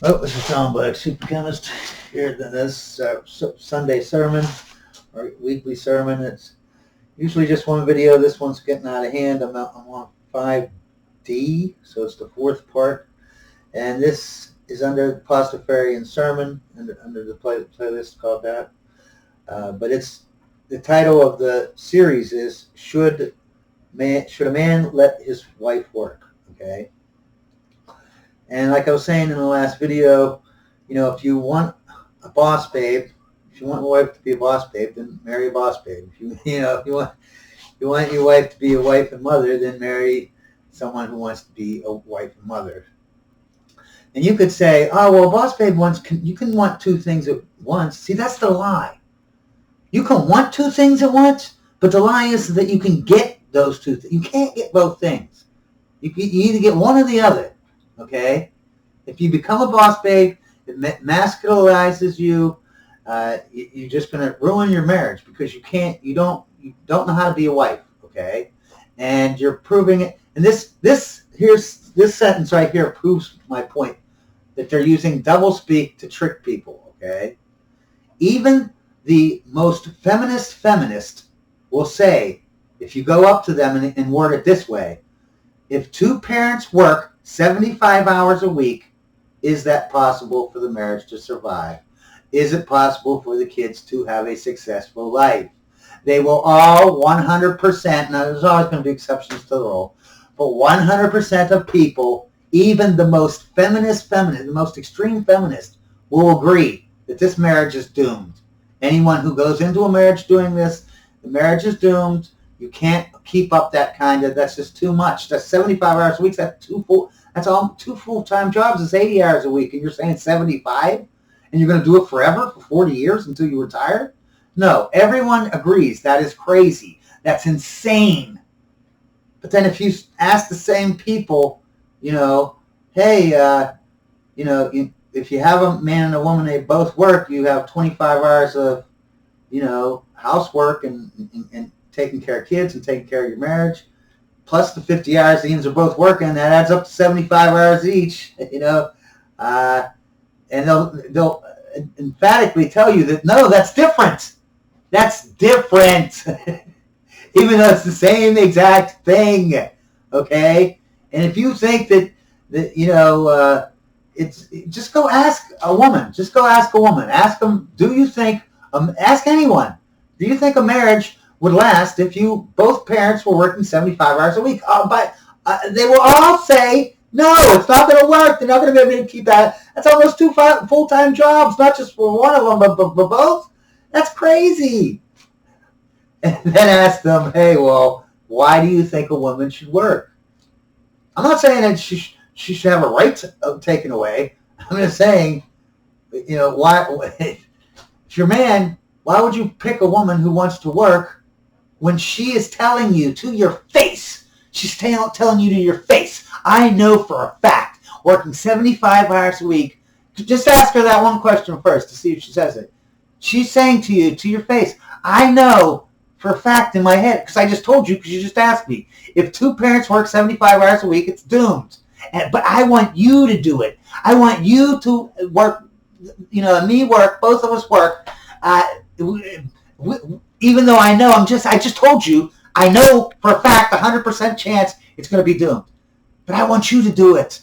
Oh, this is John Black, Super Chemist, here in this Sunday sermon, or weekly sermon. It's usually just one video. This one's getting out of hand. I'm on 5D, so it's the fourth part. And this is under the Pastafarian Sermon, under the playlist called that. But it's the title of the series is Should a Man Let His Wife Work? Okay. And like I was saying in the last video, if you want a boss babe, if you want your wife to be a boss babe, then marry a boss babe. If if you want your wife to be a wife and mother, then marry someone who wants to be a wife and mother. And you could say, oh, well, boss babe you can want two things at once. See, that's the lie. You can want two things at once, but the lie is that you can get those two things. You can't get both things. You either get one or the other. Okay? If you become a boss babe, it masculinizes you. You're just going to ruin your marriage because you don't know how to be a wife. Okay? And you're proving it. And this sentence right here proves my point that they're using doublespeak to trick people. Okay? Even the most feminist will say, if you go up to them and word it this way, if two parents work 75 hours a week, is that possible for the marriage to survive? Is it possible for the kids to have a successful life? They will all 100%, now there's always going to be exceptions to the rule, but 100% of people, even the most the most extreme feminist, will agree that this marriage is doomed. Anyone who goes into a marriage doing this, the marriage is doomed. You can't keep up that's just too much. That's 75 hours a week. That's all two full-time jobs. It's 80 hours a week. And you're saying 75? And you're going to do it forever for 40 years until you retire? No, everyone agrees that is crazy. That's insane. But then if you ask the same people, hey, if you have a man and a woman, they both work, you have 25 hours of, housework and taking care of kids and taking care of your marriage, plus the 50 hours the ends are both working, that adds up to 75 hours each, and they'll emphatically tell you that, no, that's different. That's different. Even though it's the same exact thing, okay? And if you think that just go ask a woman. Just go ask a woman. Ask them, ask anyone, do you think a marriage would last if both parents were working 75 hours a week? But they will all say, no, it's not going to work. They're not going to be able to keep that. That's almost two full-time jobs, not just for one of them, but both. That's crazy. And then ask them, hey, well, why do you think a woman should work? I'm not saying that she should have a right taken away. I'm just saying, why? If you're a man, why would you pick a woman who wants to work when she is telling you to your face? She's telling you to your face, I know for a fact, working 75 hours a week. Just ask her that one question first to see if she says it. She's saying to you, to your face, I know for a fact in my head, because I just told you, because you just asked me, if two parents work 75 hours a week, it's doomed. But I want you to do it. I want you to work, me work, both of us work. Even though I know, I just told you, I know for a fact, 100% chance it's going to be doomed. But I want you to do it.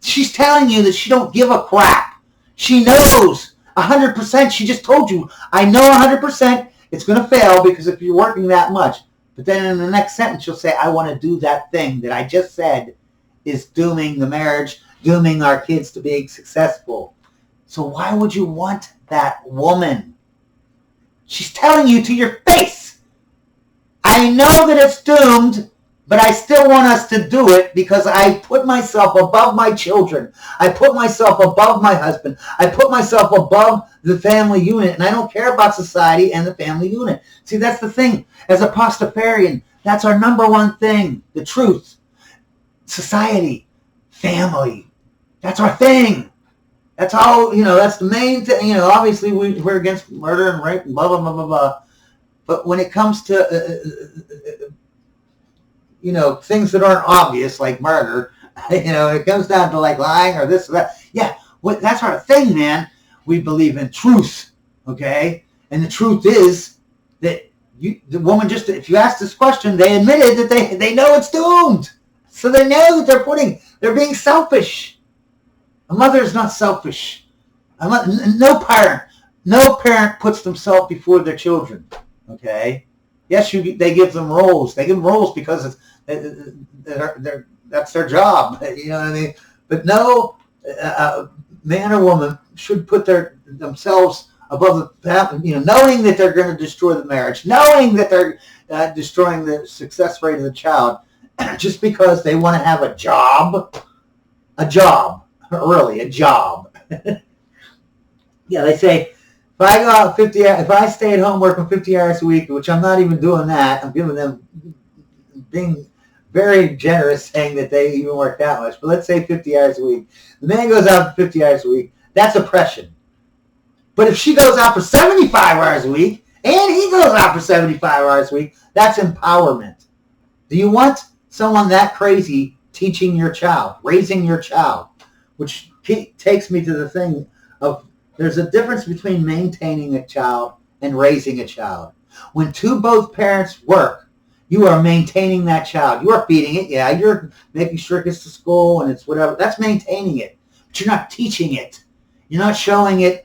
She's telling you that she don't give a crap. She knows 100%. She just told you, I know 100% it's going to fail because if you're working that much. But then in the next sentence, she'll say, I want to do that thing that I just said is dooming the marriage, dooming our kids to being successful. So why would you want that woman? She's telling you to your face, I know that it's doomed, but I still want us to do it because I put myself above my children. I put myself above my husband. I put myself above the family unit, and I don't care about society and the family unit. See, that's the thing. As a Pastafarian, that's our number one thing, the truth. Society, family, that's our thing. That's all, that's the main thing. Obviously we're against murder and rape and blah, blah, blah, blah, blah. But when it comes to, things that aren't obvious, like murder, it comes down to like lying or this or that. Yeah, that's our thing, man. We believe in truth, okay? And the truth is that the woman just, if you ask this question, they admitted that they know it's doomed. So they know that they're being selfish. A mother is not selfish. No parent puts themselves before their children, okay? Yes, they give them roles. They give them roles because that's their job, you know what I mean? But no man or woman should put themselves above the family, knowing that they're going to destroy the marriage, knowing that they're destroying the success rate of the child, just because they want to have a job. Yeah, they say, if I go out if I stay at home working 50 hours a week, which I'm not even doing that, I'm giving them, being very generous, saying that they even work that much, but let's say 50 hours a week. The man goes out for 50 hours a week, that's oppression. But if she goes out for 75 hours a week, and he goes out for 75 hours a week, that's empowerment. Do you want someone that crazy teaching your child, raising your child? Which takes me to the thing of, there's a difference between maintaining a child and raising a child. When both parents work, you are maintaining that child. You are feeding it. Yeah, you're making sure it gets to school and it's whatever. That's maintaining it. But you're not teaching it. You're not showing it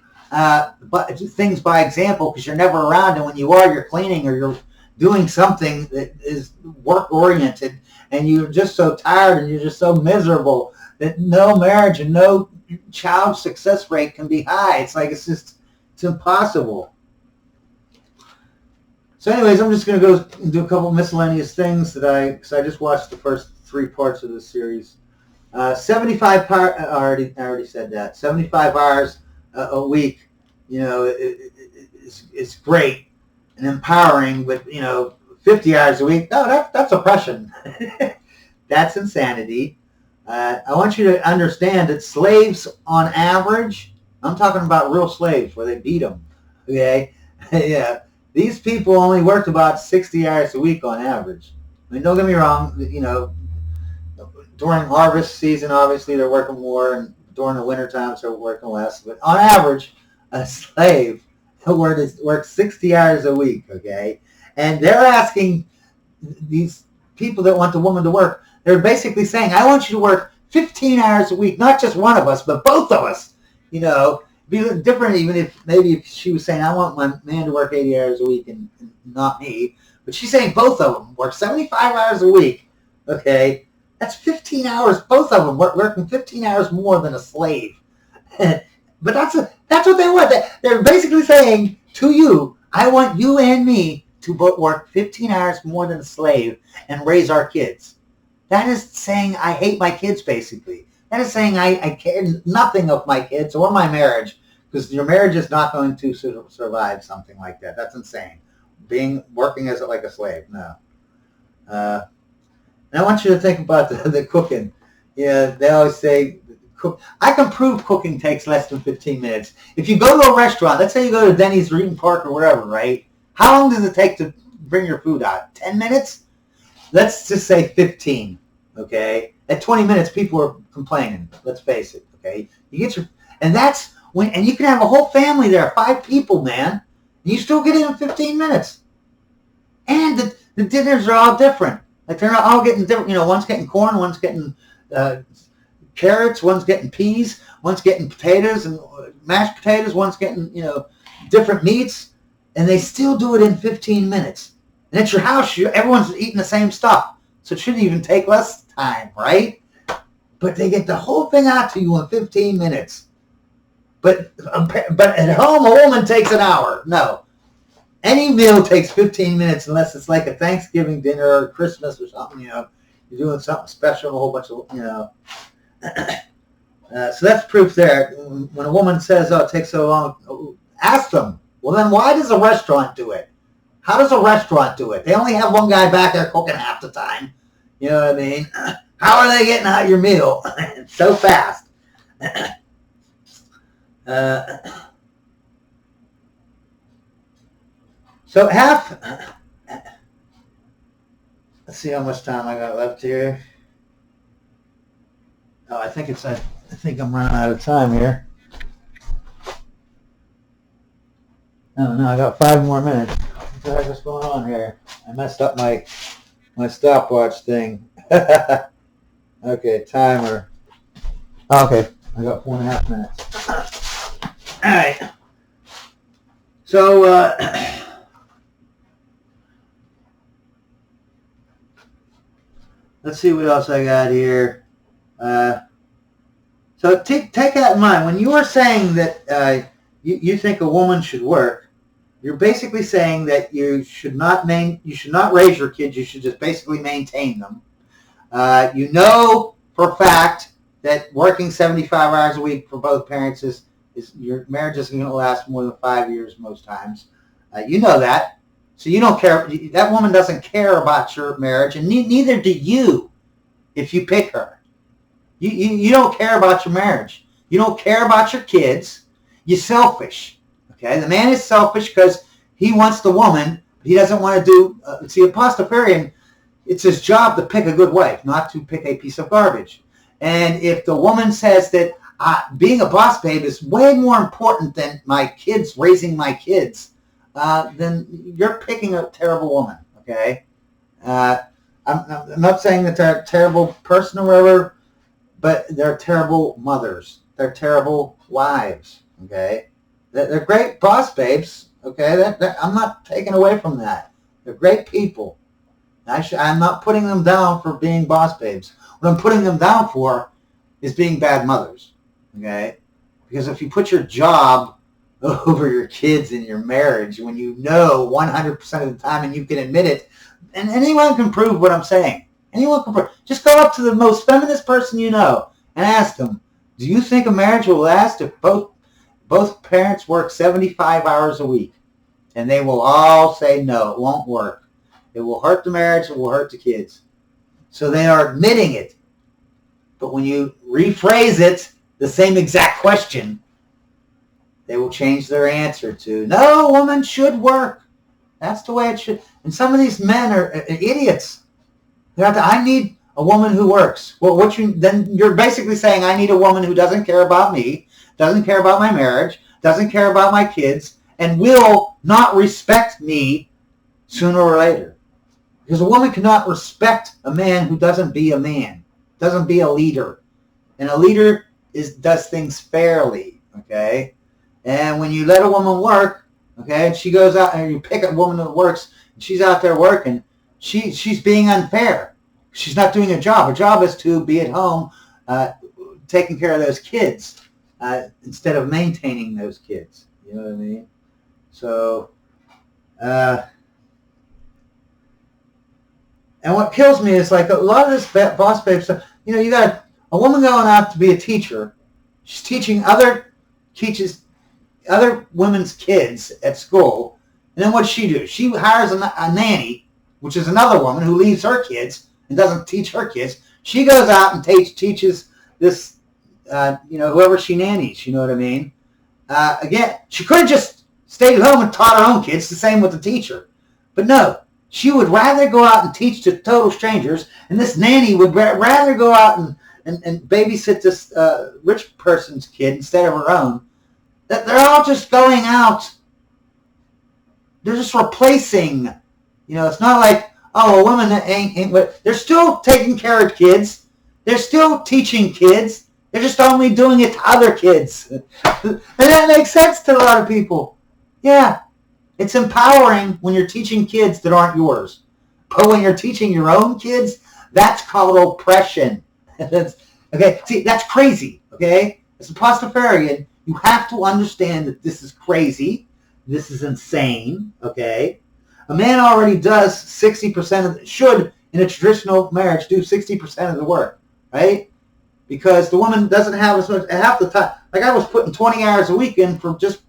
things by example, because you're never around. And when you are, you're cleaning or you're doing something that is work-oriented, and you're just so tired and you're just so miserable that no marriage and no child success rate can be high. It's like, it's impossible. So anyways, I'm just going to go and do a couple miscellaneous things because I just watched the first 3 parts of this series. 75 I already said that. 75 hours a week, it's great and empowering, but 50 hours a week, no, that's oppression. That's insanity. I want you to understand that slaves, on average, I'm talking about real slaves where they beat them, okay? Yeah, these people only worked about 60 hours a week on average. I mean, don't get me wrong, during harvest season, obviously they're working more, and during the winter times they're working less. But on average, a slave works 60 hours a week, okay? And they're asking these people that want the woman to work, they're basically saying, I want you to work 15 hours a week, not just one of us, but both of us. Be different, even if she was saying, I want my man to work 80 hours a week and not me. But she's saying both of them work 75 hours a week, okay? That's 15 hours, both of them working 15 hours more than a slave. But that's what they want. They're basically saying to you, I want you and me to work 15 hours more than a slave and raise our kids. That is saying I hate my kids, basically. That is saying I care nothing of my kids or my marriage, because your marriage is not going to survive something like that. That's insane. Working as like a slave, no. And I want you to think about the cooking. Yeah, they always say, I can prove cooking takes less than 15 minutes. If you go to a restaurant, let's say you go to Denny's or Eaton Park or wherever, right? How long does it take to bring your food out? 10 minutes? Let's just say 15, okay? At 20 minutes, people are complaining. Let's face it, okay? And you can have a whole family there, 5 people, man. And you still get it in 15 minutes. And the dinners are all different. Like, they're not all getting different. One's getting corn, one's getting carrots, one's getting peas, one's getting potatoes and mashed potatoes, one's getting, different meats. And they still do it in 15 minutes. And at your house, everyone's eating the same stuff. So it shouldn't even take less time, right? But they get the whole thing out to you in 15 minutes. But at home, a woman takes an hour. No. Any meal takes 15 minutes unless it's like a Thanksgiving dinner or Christmas or something, You're doing something special, a whole bunch of, So that's proof there. When a woman says, it takes so long, ask them, well, then why does a restaurant do it? How does a restaurant do it? They only have one guy back there cooking half the time. You know what I mean? How are they getting out your meal so fast? So let's see how much time I got left here. Oh, I think it's I think I'm running out of time here. Oh no, I got 5 more minutes. What the heck is going on here? I messed up my stopwatch thing. Okay, timer. Okay, I got 4.5 minutes. All right. So, let's see what else I got here. So take that in mind. When you are saying that you think a woman should work, you're basically saying that you should not raise your kids. You should just basically maintain them. You know for a fact that working 75 hours a week for both parents is your marriage isn't going to last more than 5 years most times. You know that. So you don't care. That woman doesn't care about your marriage, and neither do you if you pick her. You don't care about your marriage. You don't care about your kids. You're selfish. Okay? The man is selfish because he wants the woman, but he doesn't want to do... see, a pastafarian, it's his job to pick a good wife, not to pick a piece of garbage. And if the woman says that being a boss babe is way more important than my kids, raising my kids, then you're picking a terrible woman, okay? I'm not saying that they're a terrible person or whatever, but they're terrible mothers. They're terrible wives, okay? They're great boss babes, okay? I'm not taking away from that. They're great people. I'm not putting them down for being boss babes. What I'm putting them down for is being bad mothers, okay? Because if you put your job over your kids and your marriage when you know 100% of the time and you can admit it, and anyone can prove what I'm saying. Anyone can prove. Just go up to the most feminist person you know and ask them, do you think a marriage will last if both parents work 75 hours a week? And they will all say no, it won't work. It will hurt the marriage, it will hurt the kids. So they are admitting it. But when you rephrase it, the same exact question, they will change their answer to, no, a woman should work. That's the way it should. And some of these men are idiots. I need a woman who works. Well, then you're basically saying I need a woman who doesn't care about me, doesn't care about my marriage, doesn't care about my kids, and will not respect me sooner or later. Because a woman cannot respect a man who doesn't be a man, doesn't be a leader. And a leader does things fairly, okay? And when you let a woman work, okay, and she goes out and you pick a woman that works, and she's out there working, she's being unfair. She's not doing her job. Her job is to be at home taking care of those kids instead of maintaining those kids. You know what I mean? So, and what kills me is like a lot of this boss babe stuff. You know, you got a woman going out to be a teacher. She's teaching other women's kids at school. And then what does she do? She hires a nanny, which is another woman who leaves her kids and doesn't teach her kids. She goes out and teaches this, whoever she nannies. You know what I mean? Again, she could have just stayed at home and taught her own kids, the same with the teacher. But no, she would rather go out and teach to total strangers, and this nanny would rather go out and babysit this rich person's kid instead of her own. That they're all just going out. They're just replacing. You know, it's not like, oh, a woman that ain't they're still taking care of kids. They're still teaching kids. They're just only doing it to other kids. And that makes sense to a lot of people. Yeah. It's empowering when you're teaching kids that aren't yours. But when you're teaching your own kids, that's called oppression. Okay? See, that's crazy. Okay? As a pastafarian, you have to understand that this is crazy. This is insane. Okay? A man already does 60% should, in a traditional marriage, do 60% of the work. Right? Because the woman doesn't have as much, half the time. Like I was putting 20 hours a week in for just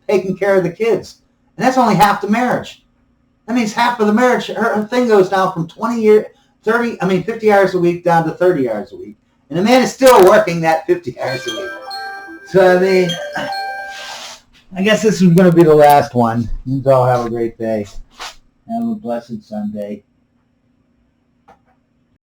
taking care of the kids. And that's only half the marriage. That means half of the marriage, her thing goes down from 50 hours a week down to 30 hours a week. And the man is still working that 50 hours a week. So, I mean, I guess this is going to be the last one. You all have a great day. Have a blessed Sunday.